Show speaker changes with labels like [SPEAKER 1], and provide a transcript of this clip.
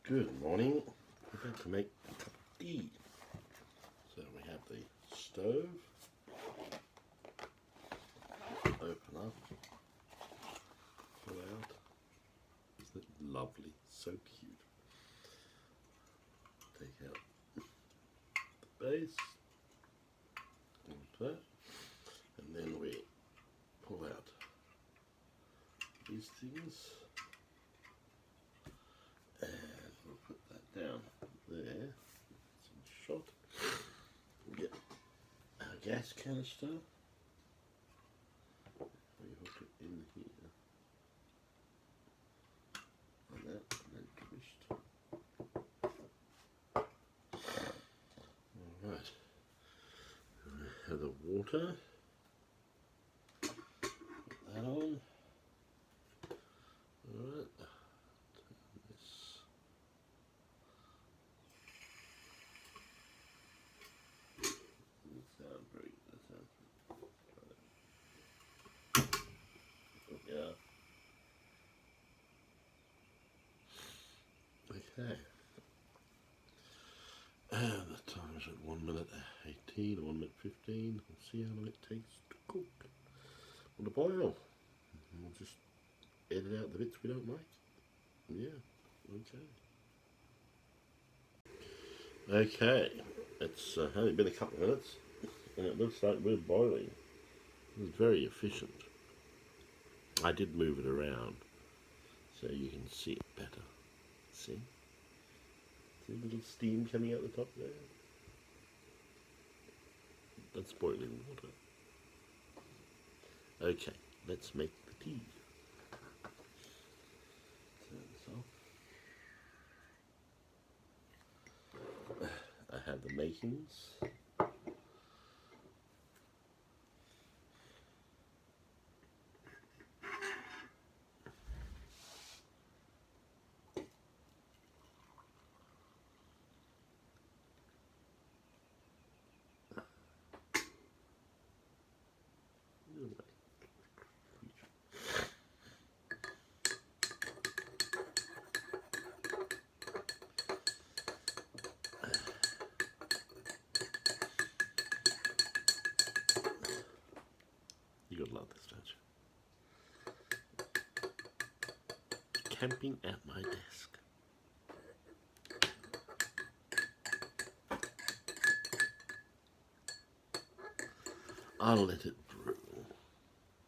[SPEAKER 1] Good morning. We're going to make a cup of tea. So we have the stove. Open up. Pull out. Isn't it lovely? So cute. Take out the base. Like that. And then we pull out these things. And we'll put that down there. Some shot. We'll get our gas canister. We hook it in here. Like that, and then twist. Alright. We have the water. Put that on. Alright. Turn this. That sounds very good. That sounds good. Yeah. Okay. And the time is at 1 minute 18 or 1 minute 15. We'll see how long it takes to cook. Or to boil. And we'll just edit out the bits we don't like. Yeah. Okay. Okay. It's only been a couple of minutes and it looks like we're boiling. It was very efficient. I did move it around so you can see it better. See? See a little steam coming out the top there? That's boiling water. Okay, let's make the tea. Turn this off. I have the makings. You gotta love this, don't you? Camping at my desk. I'll let it